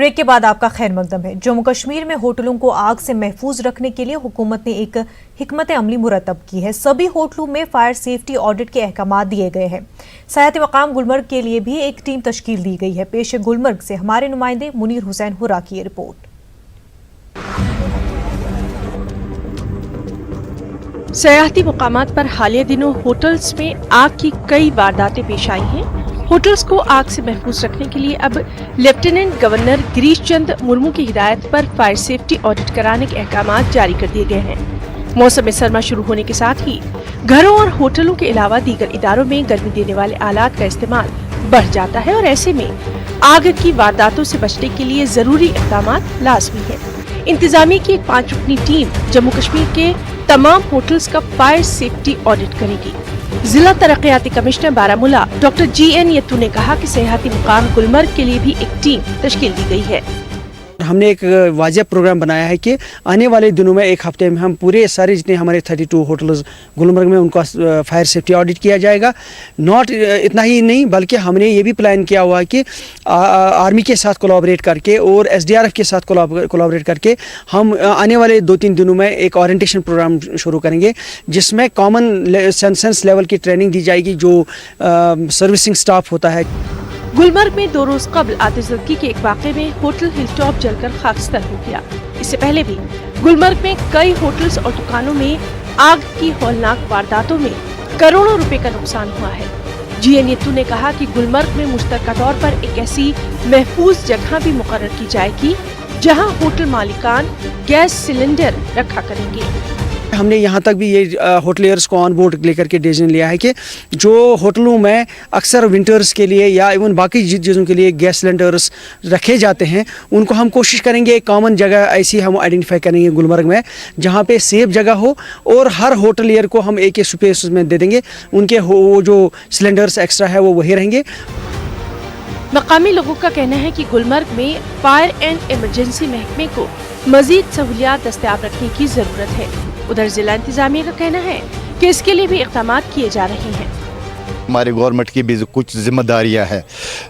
Break के बाद आपका खैर मकदम है। जम्मू कश्मीर में होटलों को आग से महफूज रखने के लिए हुकूमत ने एक हिकमत अमली मुरतब की है। सभी होटलों में फायर सेफ्टी ऑडिट के अहकाम दिए गए हैं। सयाहती मकाम गुलमर्ग के लिए भी एक टीम तश्कील दी गई है। पेश गुलमर्ग से हमारे नुमाइंदे मुनीर हुसैन हुरा की रिपोर्ट। सयाहती मुकामात पर हालिया दिनों होटल्स में आग की कई वारदातें पेश आई हैं। होटल्स को आग से महफूज रखने के लिए अब लेफ्टिनेंट गवर्नर गिरीश चंद मुर्मू की हिदायत पर फायर सेफ्टी ऑडिट कराने के अहकाम जारी कर दिए गए हैं। मौसम सरमा शुरू होने के साथ ही घरों और होटलों के अलावा दीगर इदारों में गर्मी देने वाले आलात का इस्तेमाल बढ़ जाता है और ऐसे में आग की वारदातों से बचने के लिए जरूरी इक़दाम लाजमी है। इंतजामिया की एक 5 रुकनी टीम जम्मू कश्मीर के तमाम होटल्स का फायर सेफ्टी ऑडिट करेगी। जिला तरक्याती कमिश्नर बारामूला डॉक्टर GN यत्तू ने कहा कि सयाहती मुकाम गुलमर्ग के लिए भी एक टीम तश्कील दी गई है। हमने एक वाजिब प्रोग्राम बनाया है कि आने वाले दिनों में एक हफ्ते में हम पूरे सारे जितने हमारे 32 होटल्स गुलमर्ग में उनका फायर सेफ्टी ऑडिट किया जाएगा। नॉट इतना ही नहीं बल्कि हमने ये भी प्लान किया हुआ है कि आर्मी के साथ कोलैबोरेट करके और SDRF के साथ कोलैबोरेट करके हम आने वाले 2-3 दिनों में एक ओरिएंटेशन प्रोग्राम शुरू करेंगे, जिसमें कॉमन सेंस लेवल की ट्रेनिंग दी जाएगी जो सर्विसिंग स्टाफ होता है। गुलमर्ग में 2 रोज कबल आतिशबाजी के एक वाक़े में होटल हिलटॉप जलकर खाकस्तर हो गया। इससे पहले भी गुलमर्ग में कई होटल्स और दुकानों में आग की हौलनाक वारदातों में करोड़ों रुपए का नुकसान हुआ है। GN यत्तू ने कहा कि गुलमर्ग में मुश्तरका तौर पर एक ऐसी महफूज जगह भी मुकर्रर की जाएगी जहां होटल मालिकान गैस सिलेंडर रखा करेंगे। हमने यहाँ तक भी ये होटलियर्स को ऑन बोर्ड लेकर के डिसीजन लिया है कि जो होटलों में अक्सर विंटर्स के लिए या इवन बाकी चीज़ों के लिए गैस सिलेंडर्स रखे जाते हैं, उनको हम कोशिश करेंगे एक कॉमन जगह ऐसी हम आइडेंटिफाई करेंगे गुलमर्ग में जहाँ पे सेफ जगह हो और हर होटलियर को हम एक स्पेस में दे देंगे। उनके वो जो सिलेंडर्स एक्स्ट्रा है वो वही रहेंगे। मकामी लोगों का कहना है कि गुलमर्ग में फायर एंड इमरजेंसी महकमे को मजीद सहूलियात दस्तयाब रखने की जरूरत है। उधर जिला इंतजामिया का कहना है कि इसके लिए भी इक़दाम किए जा रहे हैं। हमारे गवर्नमेंट की भी कुछ जिम्मेदारियां हैं।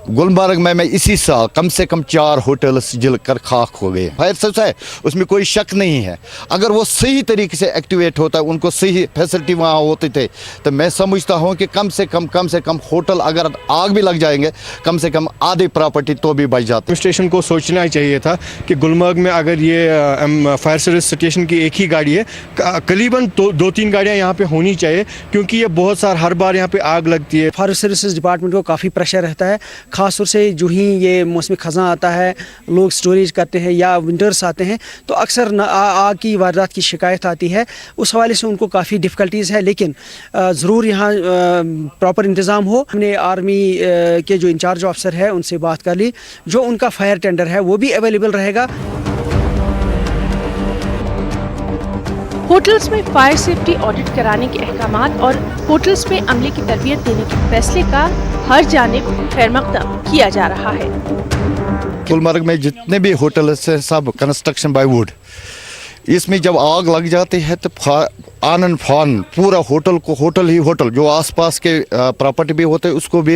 गुलमर्ग में इसी साल कम से कम 4 होटल्स जलकर खाक हो गए। फायर सर्विस है, उसमें कोई शक नहीं है। अगर वो सही तरीके से एक्टिवेट होता, उनको सही फैसिलिटी वहाँ होते थे, तो मैं समझता हूँ कि कम से कम होटल अगर आग भी लग जाएंगे, कम से कम आधी प्रॉपर्टी तो भी बच जाती। स्टेशन को सोचना ही चाहिए था कि गुलमर्ग में अगर ये फायर सर्विस स्टेशन की एक ही गाड़ी है, करीबन 2-3 गाड़ियाँ यहाँ पे होनी चाहिए, क्योंकि ये बहुत सार हर बार यहाँ पे आग लगती है। फायर सर्विसेज डिपार्टमेंट को काफ़ी प्रेशर रहता है, ख़ासतौर से जो ही ये मौसमी ख़ज़ां आता है, लोग स्टोरेज करते हैं या विंटर्स आते हैं तो अक्सर आग की वारदात की शिकायत आती है। उस हवाले से उनको काफ़ी डिफ़िकल्टीज़ है, लेकिन ज़रूर यहाँ प्रॉपर इंतज़ाम हो। हमने आर्मी के जो इंचार्ज ऑफिसर है उनसे बात कर ली, जो उनका फायर टेंडर है वो भी अवेलेबल रहेगा। होटल्स में फायर सेफ्टी ऑडिट कराने के अहकाम और होटल्स में अमले की तरबियत देने के फैसले का हर जानिब खैर मकदम किया जा रहा है। गुलमर्ग में जितने भी होटल्स हैं सब कंस्ट्रक्शन बाय वुड। इसमें जब आग लग जाती है तो आनन फान पूरा होटल जो आसपास के प्रॉपर्टी भी होते उसको भी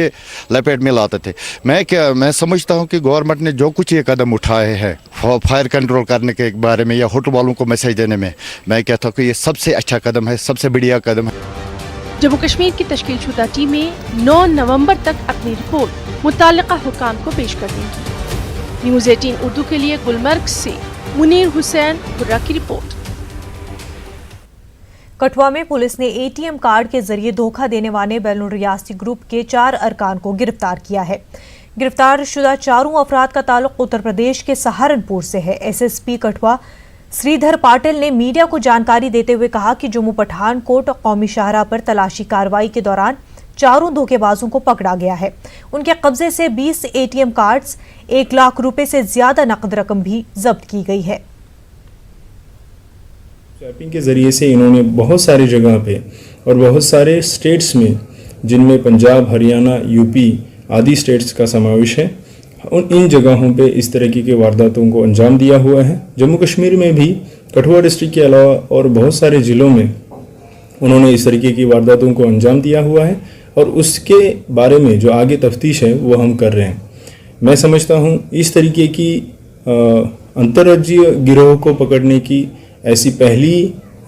लपेट में लाते थे। मैं समझता हूँ कि गवर्नमेंट ने जो कुछ ये कदम उठाए हैं फायर कंट्रोल करने के बारे में या होटल वालों को मैसेज देने में, मैं कहता हूँ कि ये सबसे अच्छा कदम है, सबसे बढ़िया कदम है। जम्मू कश्मीर की तश्कीलशुदा टीमें 9 नवंबर तक अपनी रिपोर्ट मुताल्लिका हुकाम को पेश कर देंगी। न्यूज़ 18 उर्दू के लिए गुलमर्ग से मुनीर हुसैन हुर्रा की रिपोर्ट। कठुआ में पुलिस ने ATM कार्ड के जरिए धोखा देने वाले बैनुल रियासती ग्रुप के 4 अरकान को गिरफ्तार किया है। गिरफ्तार शुदा 4 अफराद का ताल्लुक उत्तर प्रदेश के सहारनपुर से है। SSP कठुआ श्रीधर पाटिल ने मीडिया को जानकारी देते हुए कहा कि जम्मू पठानकोट कौमी शाहराह पर तलाशी कार्रवाई के दौरान 4 धोखेबाजों को पकड़ा गया है। उनके कब्जे से 20 ATM कार्ड्स, 1 लाख रुपए से ज्यादा नकद रकम भी जब्त की गई है। स्वैपिंग के ज़रिए से इन्होंने बहुत सारी जगह पे और बहुत सारे स्टेट्स में, जिनमें पंजाब, हरियाणा, यूपी आदि स्टेट्स का समावेश है, इन जगहों पे इस तरीके के वारदातों को अंजाम दिया हुआ है। जम्मू कश्मीर में भी कठुआ डिस्ट्रिक्ट के अलावा और बहुत सारे ज़िलों में उन्होंने इस तरीके की वारदातों को अंजाम दिया हुआ है और उसके बारे में जो आगे तफ्तीश है वो हम कर रहे हैं। मैं समझता हूँ इस तरीके की अंतर्राज्यीय गिरोह को पकड़ने की ऐसी पहली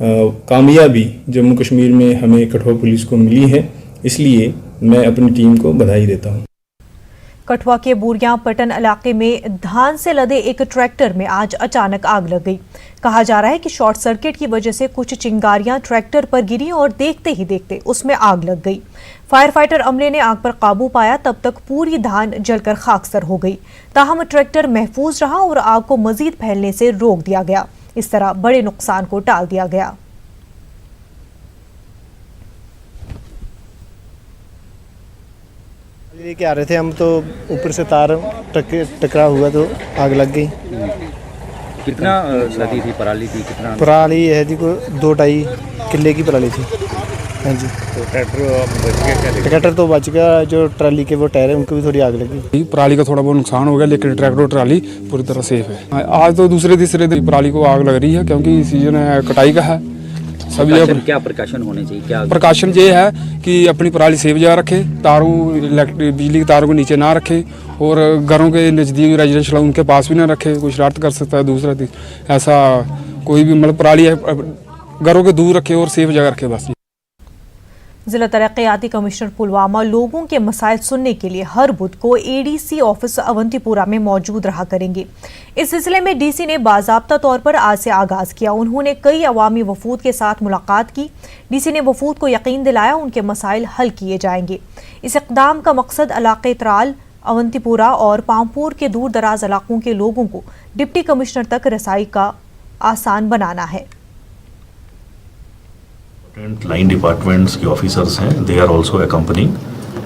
कामयाबी जम्मू कश्मीर में हमें कठुआ पुलिस को मिली है, इसलिए मैं अपनी टीम को बधाई देता हूँ। कठुआ के बूरिया पटन इलाके में धान से लदे एक ट्रैक्टर में आज अचानक आग लग गई। कहा जा रहा है कि शॉर्ट सर्किट की वजह से कुछ चिंगारियां ट्रैक्टर पर गिरी और देखते ही देखते उसमें आग लग गई। फायर फाइटर अमले ने आग पर काबू पाया, तब तक पूरी धान जलकर खाकसर हो गई। ताहम ट्रैक्टर महफूज रहा और आग को मजीद फैलने से रोक दिया गया। इस तरह बड़े नुकसान को टाल दिया गया। लेके आ रहे थे हम, तो ऊपर से तार टकरा हुआ तो आग लग गई। कितना लदी थी, पराली थी कितना? पराली है जी को 2-2.5 किले की पराली थी। हाँ जी। तो ट्रैक्टर तो बच गया, जो ट्राली के वो टायर है उनको भी थोड़ी आग लगी। पराली का थोड़ा बहुत नुकसान हो गया, लेकिन ट्रैक्टर और ट्राली पूरी तरह सेफ है। आज तो दूसरे तीसरे दिन पराली को आग लग रही है, क्योंकि सीजन है कटाई का है। सभी क्या प्रिकॉशन होने चाहिए? क्या प्रिकॉशन ये है कि अपनी पराली सेफ जगह रखे, तारों बिजली की तारों को नीचे ना रखे, और घरों के नज़दीक रेजिडेंशियल उनके पास भी ना रखे। कोई शरारत कर सकता है दूसरा ऐसा कोई भी, मतलब पराली घरों के दूर रखे और सेफ जगह रखे बस। जिला तरक्याती कमिश्नर पुलवामा लोगों के मसाइल सुनने के लिए हर बुध को एडीसी ऑफिस अवंतीपुरा में मौजूद रहा करेंगे। इस सिलसिले में डीसी ने बाज़ाब्ता तौर पर आज से आगाज किया। उन्होंने कई अवामी वफूद के साथ मुलाकात की। डीसी ने वफूद को यकीन दिलाया उनके मसाइल हल किए जाएंगे। इस इक़दाम का मकसद इलाके त्राल, अवंतीपुरा और पामपुर के दूर दराज इलाकों के लोगों को डिप्टी कमिश्नर तक रसाई का आसान बनाना है। लाइन डिपार्टमेंट्स के ऑफिसर्स हैं, दे आर ऑल्सो अकम्पनिंग।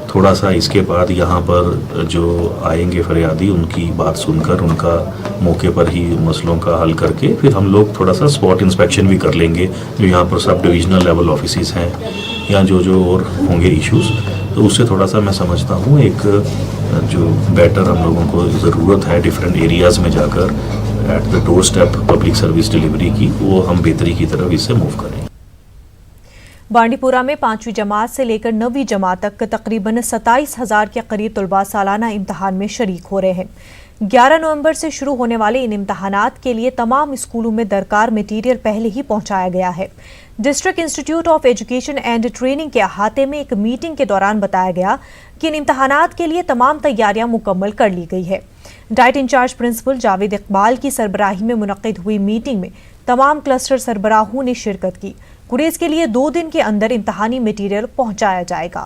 थोड़ा सा इसके बाद यहाँ पर जो आएंगे फरियादी, उनकी बात सुनकर उनका मौके पर ही मसलों का हल करके फिर हम लोग थोड़ा सा स्पॉट इंस्पेक्शन भी कर लेंगे। जो यहाँ पर सब डिविजनल लेवल ऑफिसेस हैं या जो और होंगे इश्यूज़, तो उससे थोड़ा सा मैं समझता हूँ एक जो बेटर हम लोगों को ज़रूरत है डिफरेंट एरियाज़ में जाकर at the door step public service delivery की, वो हम बेहतरी की तरफ इससे मूव करें। बांडीपुरा में 5वीं जमात से लेकर 9वीं जमात तक तकरीबन 27,000 के करीब तलबा सालाना इम्तहान में शरीक हो रहे हैं। 11 नवंबर से शुरू होने वाले इन इम्तहानात के लिए तमाम स्कूलों में दरकार मटीरियल पहले ही पहुंचाया गया है। District institute of education and training के अहाते में एक मीटिंग के दौरान बताया गया कि इन इम्तहानात के लिए तमाम तैयारियां मुकम्मल कर ली गई है। Diet incharge principal Javed Iqbal की सरबराही में मुनक्किद हुई मीटिंग में तमाम क्लस्टर सरबराहों ने शिरकत की। गुरेज के लिए 2 दिन के अंदर इम्तहानी मटीरियल पहुंचाया जाएगा।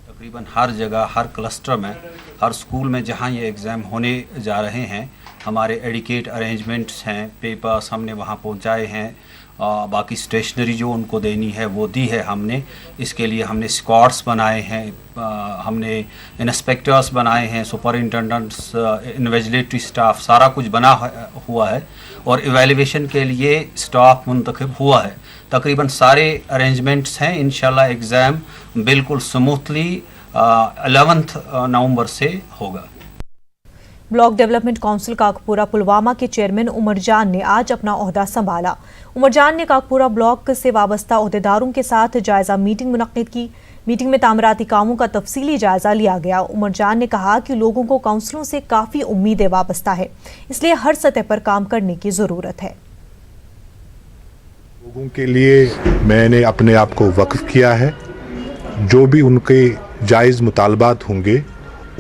तकरीबन हर जगह, हर क्लस्टर में, हर स्कूल में जहां ये एग्ज़ाम होने जा रहे हैं, हमारे एडिकेट अरेंजमेंट्स हैं, पेपर्स हमने वहां पहुंचाए हैं। बाकी स्टेशनरी जो उनको देनी है वो दी है हमने। इसके लिए हमने स्क्वाड्स बनाए हैं, हमने इंस्पेक्टर्स बनाए हैं, सुपरिंटेंडेंट्स, इन्वेजिलेटरी स्टाफ, सारा कुछ बना हुआ है और इवैल्यूएशन के लिए स्टाफ मुंतखब हुआ है। तकरीबन सारे अरेंजमेंट्स हैं। इंशाल्लाह एग्ज़ाम बिल्कुल स्मूथली 11 नवंबर से होगा। ब्लॉक डेवलपमेंट काउंसिल काकपुरा पुलवामा के चेयरमैन उमर जान ने आज अपना ओहदा संभाला। उमर जान ने काकपुरा ब्लॉक से वाबस्ता ओहदेदारों के साथ जायजा मीटिंग मुनक्किद की। मीटिंग में तामीराती कामों का तफसीली जायजा लिया गया। उमर जान ने कहा कि लोगों को काउंसिलों से काफ़ी उम्मीदें वाबस्ता है, इसलिए हर सतह पर काम करने की ज़रूरत है। लोगों के लिए मैंने अपने आप को वक्फ किया है। जो भी उनके जायज़ मुतालबात होंगे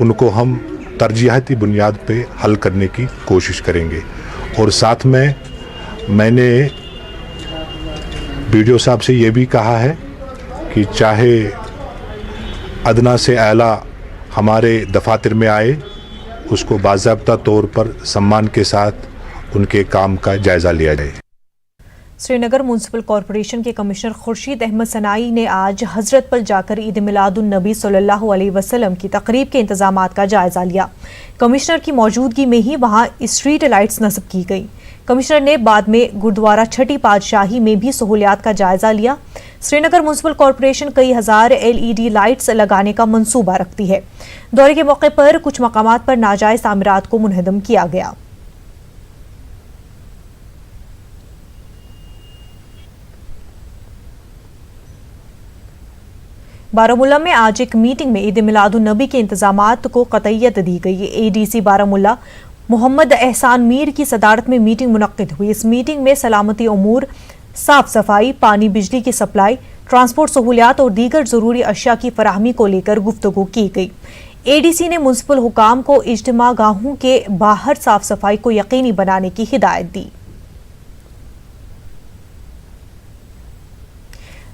उनको हम तरजीहाती बुनियाद पे हल करने की कोशिश करेंगे। और साथ में मैंने बीडीओ साहब से ये भी कहा है कि चाहे अदना से आला हमारे दफातर में आए, उसको बाज़ाब्ता तौर पर सम्मान के साथ उनके काम का जायज़ा लिया जाए। श्रीनगर म्यूनसिपल कॉरपोरेशन के कमिश्नर खुर्शीद अहमद सनाई ने आज हजरतपल जाकर ईद मिलादुन नबी सल्लल्लाहु अलैहि वसल्लम की तकरीब के इंतजामात का जायजा लिया। कमिश्नर की मौजूदगी में ही वहां स्ट्रीट लाइट्स नस्ब की गई। कमिश्नर ने बाद में गुरुद्वारा छठी पातशाही में भी सहूलियात का जायजा लिया। श्रीनगर म्यूनसिपल कॉरपोरेशन कई हजार LED लाइट्स लगाने का मंसूबा रखती है। दौरे के मौके पर कुछ मकामात पर नाजायज तामीरात को मुनहदम किया गया। बारामूला में आज एक मीटिंग में ईद मिलादुन नबी के इंतजामात को कतईयत दी गई। एडीसी बारामूला मोहम्मद एहसान मीर की सदारत में मीटिंग मुनक्किद हुई। इस मीटिंग में सलामती उमूर, साफ सफाई, पानी, बिजली की सप्लाई, ट्रांसपोर्ट सहूलियात और दीगर जरूरी अशिया की फराहमी को लेकर गुफ्तगू की गई। एडीसी ने मुंसिपल हुकाम को इज्तिमा गाहों के बाहर साफ सफाई को यकीनी बनाने की हिदायत दी।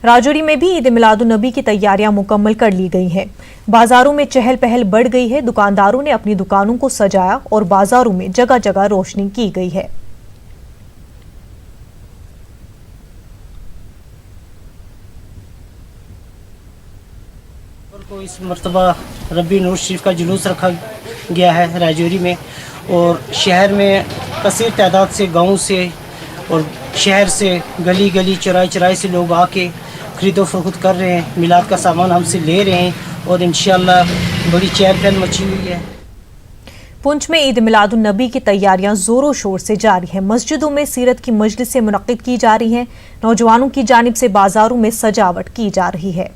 राजौरी में भी ईद मिलादुन नबी की तैयारियां मुकम्मल कर ली गई हैं। बाजारों में चहल पहल बढ़ गई है। दुकानदारों ने अपनी दुकानों को सजाया और बाजारों में जगह जगह रोशनी की गई है। को इस मरतबा रब्बी नूर शरीफ का जुलूस रखा गया है राजौरी में, और शहर में कसीर तादाद से गाँव से और शहर से गली गली चौराहे चौराहे से लोग आके खरीदो फरोख्त कर रहे हैं, मिलाद का सामान हमसे ले रहे हैं और इंशाअल्लाह बड़ी चहल पहल मची हुई है। पुंछ में ईद मिलादुन नबी की तैयारियां जोरों शोर से जारी हैं। मस्जिदों में सीरत की मजलिसें मुनक्किद की जा रही हैं। नौजवानों की जानिब से बाजारों में सजावट की जा रही है।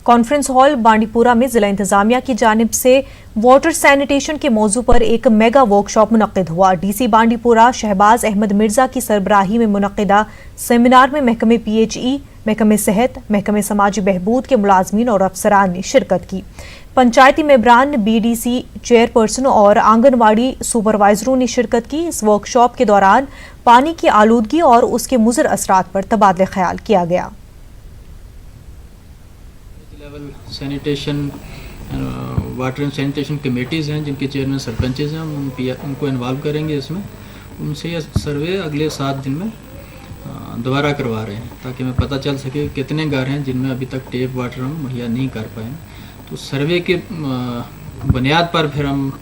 कॉन्फ्रेंस हॉल बांडीपुरा में जिला इंतजामिया की जानिब से वाटर सैनिटेशन के मौजू पर एक मेगा वर्कशॉप मुनक्किद हुआ। डीसी बांडीपुरा शहबाज अहमद मिर्जा की सरबराही में मुनक्किदा सेमिनार में महकमे PHE, महकमे सेहत, महकमे समाजी बहबूद के मुलाजमीन और अफसरान ने शिरकत की। पंचायती मेंबरान, BDC चेयरपर्सन और आंगनवाड़ी सुपरवाइजरों ने शिरकत की। इस वर्कशॉप के दौरान पानी की आलूदगी और उसके मुज़र असरात पर तबादले ख्याल किया गया। Sanitation water and sanitation committees हैं जिनके चेयरमैन सरपंचेज़ हैं, हम उनको इन्वॉल्व करेंगे इसमें। उनसे यह सर्वे अगले 7 दिन में दोबारा करवा रहे हैं ताकि हमें पता चल सके कितने घर हैं जिनमें अभी तक टेप वाटर हम मुहैया नहीं कर पाए। तो सर्वे के बुनियाद पर फिर हम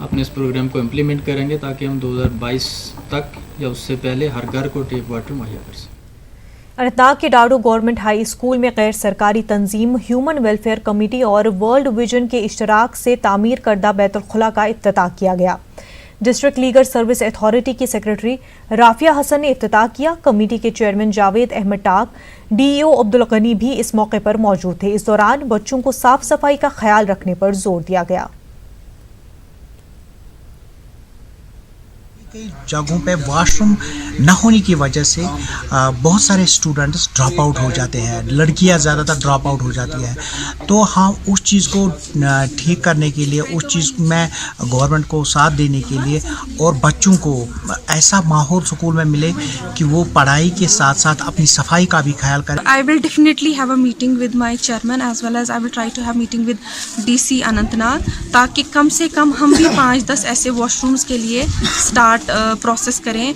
अपने इस प्रोग्राम को इम्प्लीमेंट करेंगे ताकि हम 2022 तक या उससे पहले हर घर को टेप वाटर मुहैया कर सकें। अनंतनाग के डाडो गवर्नमेंट हाई स्कूल में गैर सरकारी तंजीम ह्यूमन वेलफेयर कमेटी और वर्ल्ड विजन के इश्तराक से तामीर करदा बैतुल खुला का इफ्तिताह किया गया। डिस्ट्रिक्ट लीगल सर्विस अथॉरिटी की सेक्रेटरी राफिया हसन ने इफ्तिताह किया। कमेटी के चेयरमैन जावेद अहमद टाक, DEO अब्दुल गनी भी इस मौके पर मौजूद थे। इस दौरान बच्चों को साफ सफाई का ख्याल रखने पर जोर दिया गया। कई जगहों पे वॉशरूम न होने की वजह से बहुत सारे स्टूडेंट्स ड्रॉप आउट हो जाते हैं, लड़कियां ज़्यादातर ड्रॉप आउट हो जाती हैं। तो हाँ, उस चीज़ को ठीक करने के लिए, उस चीज़ में गवर्नमेंट को साथ देने के लिए और बच्चों को ऐसा माहौल स्कूल में मिले कि वो पढ़ाई के साथ साथ अपनी सफाई का भी ख्याल करें। I will definitely have a meeting with my chairman as well as I will try to have meeting with DC Anantnag ताकि कम से कम हम भी 5-10 ऐसे वॉशरूम्स के लिए स्टार्ट प्रोसेस करें,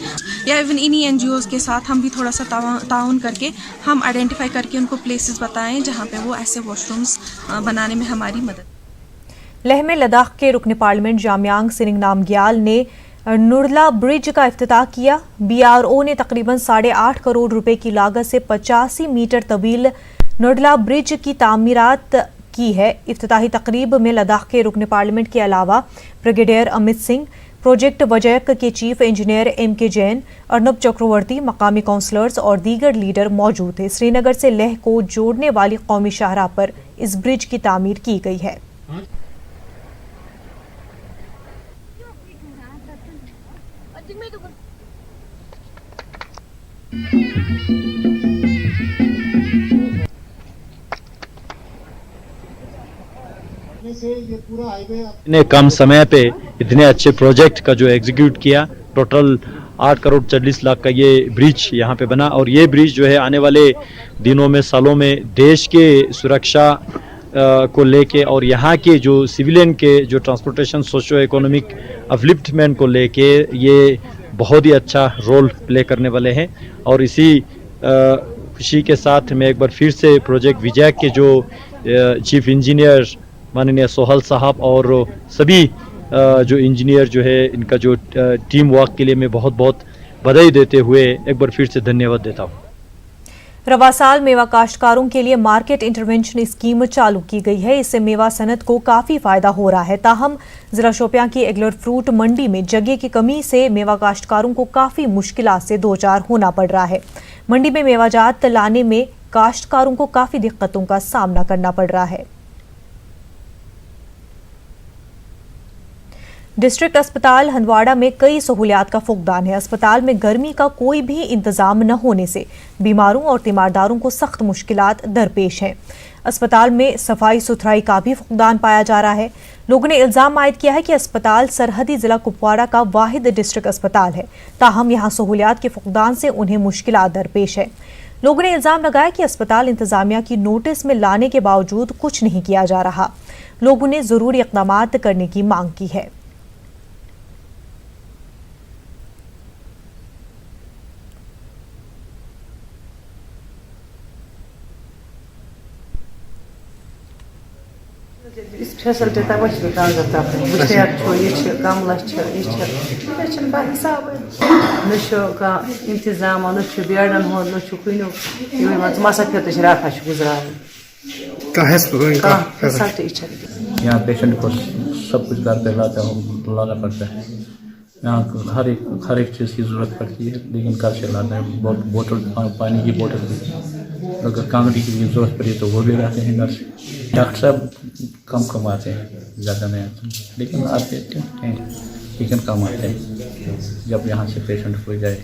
या इवन इन्हीं NGOs के साथ हम भी थोड़ा सा ताउन करके हम आइडेंटिफाई करके उनको प्लेसेस बताएं जहां पे वो ऐसे वॉशरूम्स बनाने में हमारी मदद। लेह में लद्दाख के रुकन पार्लियामेंट जामयांग सिंह नामग्याल ने नुरला ब्रिज का इफ्तिताह किया। BRO ने तकरीबन 8.5 करोड़ रुपए की लागत से 85 मीटर तवील नुरला ब्रिज की तामीरात की है। इफ्तिताही तकरीब में लद्दाख के रुकन पार्लियामेंट के अलावा ब्रिगेडियर अमित सिंह, प्रोजेक्ट वजैक के chief engineer MK Jain, Arnab Chakraborty, मकामी काउंसलर्स और दीगर लीडर मौजूद थे। श्रीनगर से लेह को जोड़ने वाली कौमी शाहराह पर इस ब्रिज की तामीर की गई है। ने कम समय पे इतने अच्छे प्रोजेक्ट का जो एग्जीक्यूट किया, टोटल 8 करोड़ 40 लाख का ये ब्रिज यहाँ पे बना। और ये ब्रिज जो है आने वाले दिनों में, सालों में देश के सुरक्षा को लेके और यहाँ के जो सिविलियन के जो ट्रांसपोर्टेशन सोशो इकोनॉमिक अपलिफ्टमेंट को लेके ये बहुत ही अच्छा रोल प्ले करने वाले हैं। और इसी खुशी के साथ मैं एक बार फिर से प्रोजेक्ट विजय के जो चीफ इंजीनियर माननीय सोहल साहब और सभी जो इंजीनियर जो है इनका जो टीम वर्क के लिए मैं बहुत बहुत बधाई देते हुए एक बार फिर से धन्यवाद देता हूँ। रवा साल मेवा काश्तकारों के लिए मार्केट इंटरवेंशन स्कीम चालू की गई है। इससे मेवा सनत को काफी फायदा हो रहा है। ताहम जिला शोपियां की एग्लर फ्रूट मंडी में जगह की कमी से मेवा काश्तकारों को काफी मुश्किलात से दो चार होना पड़ रहा है। मंडी में मेवाजात लाने में काश्तकारों को काफी दिक्कतों का सामना करना पड़ रहा है। डिस्ट्रिक्ट अस्पताल हंदवाड़ा में कई सहूलियात का फुकदान है। अस्पताल में गर्मी का कोई भी इंतजाम न होने से बीमारों और तीमारदारों को सख्त मुश्किलात दरपेश हैं। अस्पताल में सफाई सुथराई का भी फुकदान पाया जा रहा है। लोगों ने इल्जाम आयद किया है कि अस्पताल सरहदी जिला कुपवाड़ा का वाहिद डिस्ट्रिक्ट अस्पताल है, ताहम यहाँ सहूलियात के फुकदान से उन्हें मुश्किलात दरपेश है। लोगों ने इल्जाम लगाया कि अस्पताल इंतजामिया की नोटिस में लाने के बावजूद कुछ नहीं किया जा रहा। लोगों ने जरूरी इक़दाम करने की मांग की है। फेसिलिटी तवह कागज तपन बुशेर यह कमल यह हिसाब न इंतजाम न बेडन हो न कुन मसा फिर रात गुजरान यहाँ पेशेंट को सब कुछ घर पे लाना पड़ता है। यहाँ हर एक चीज़ की ज़रूरत पड़ती है, लेकिन घर से लाना है। बोतल पानी की बोतल भी, अगर कांगड़ी की भी ज़रूरत पड़ी तो वो भी लाते हैं घर से। डॉक्टर साहब कम आते हैं, ज़्यादा नहीं आते, लेकिन आते हैं, लेकिन कम आते हैं जब यहाँ से पेशेंट हो जाए।